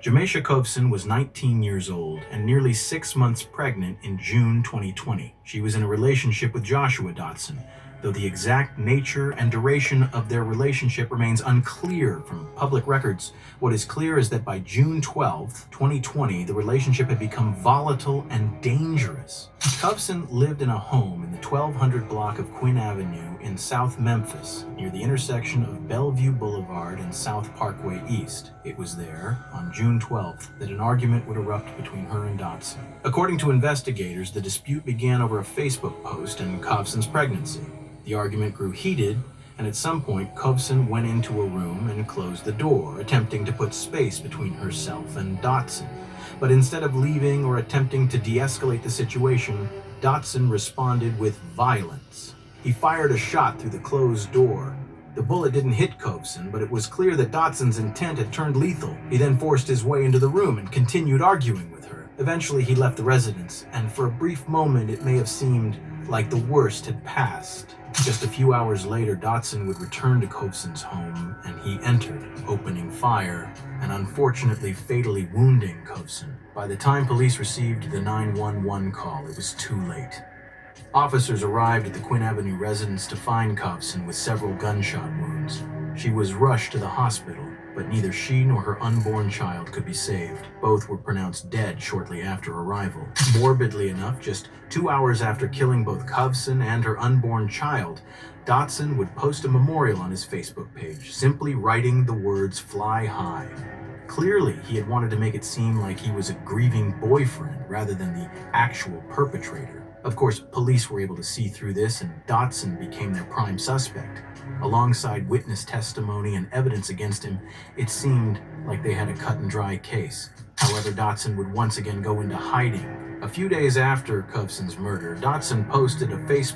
Jameisha Kovson was 19 years old and nearly 6 months pregnant in June 2020. She was in a relationship with Joshua Dotson, though the exact nature and duration of their relationship remains unclear from public records. What is clear is that by June 12, 2020, the relationship had become volatile and dangerous. Kovson lived in a home in the 1200 block of Quinn Avenue in South Memphis, near the intersection of Bellevue Boulevard and South Parkway East. It was there, on June 12th, that an argument would erupt between her and Dotson. According to investigators, the dispute began over a Facebook post and Kovson's pregnancy. The argument grew heated, and at some point, Kovson went into a room and closed the door, attempting to put space between herself and Dotson. But instead of leaving or attempting to de-escalate the situation, Dotson responded with violence. He fired a shot through the closed door. The bullet didn't hit Kovson, but it was clear that Dotson's intent had turned lethal. He then forced his way into the room and continued arguing with her. Eventually, he left the residence, and for a brief moment, it may have seemed like the worst had passed. Just a few hours later, Dotson would return to Kovson's home, and he entered, opening fire and unfortunately fatally wounding Kovson. By the time police received the 911 call, it was too late. Officers arrived at the Quinn Avenue residence to find Kovson with several gunshot wounds. She was rushed to the hospital, but neither she nor her unborn child could be saved. Both were pronounced dead shortly after arrival. Morbidly enough, just 2 hours after killing both Kovson and her unborn child, Dotson would post a memorial on his Facebook page, simply writing the words "Fly High." Clearly, he had wanted to make it seem like he was a grieving boyfriend rather than the actual perpetrator. Of course, police were able to see through this, and Dotson became their prime suspect. Alongside witness testimony and evidence against him, it seemed like they had a cut-and-dry case. However, Dotson would once again go into hiding. A few days after Kovson's murder, Dotson posted a Facebook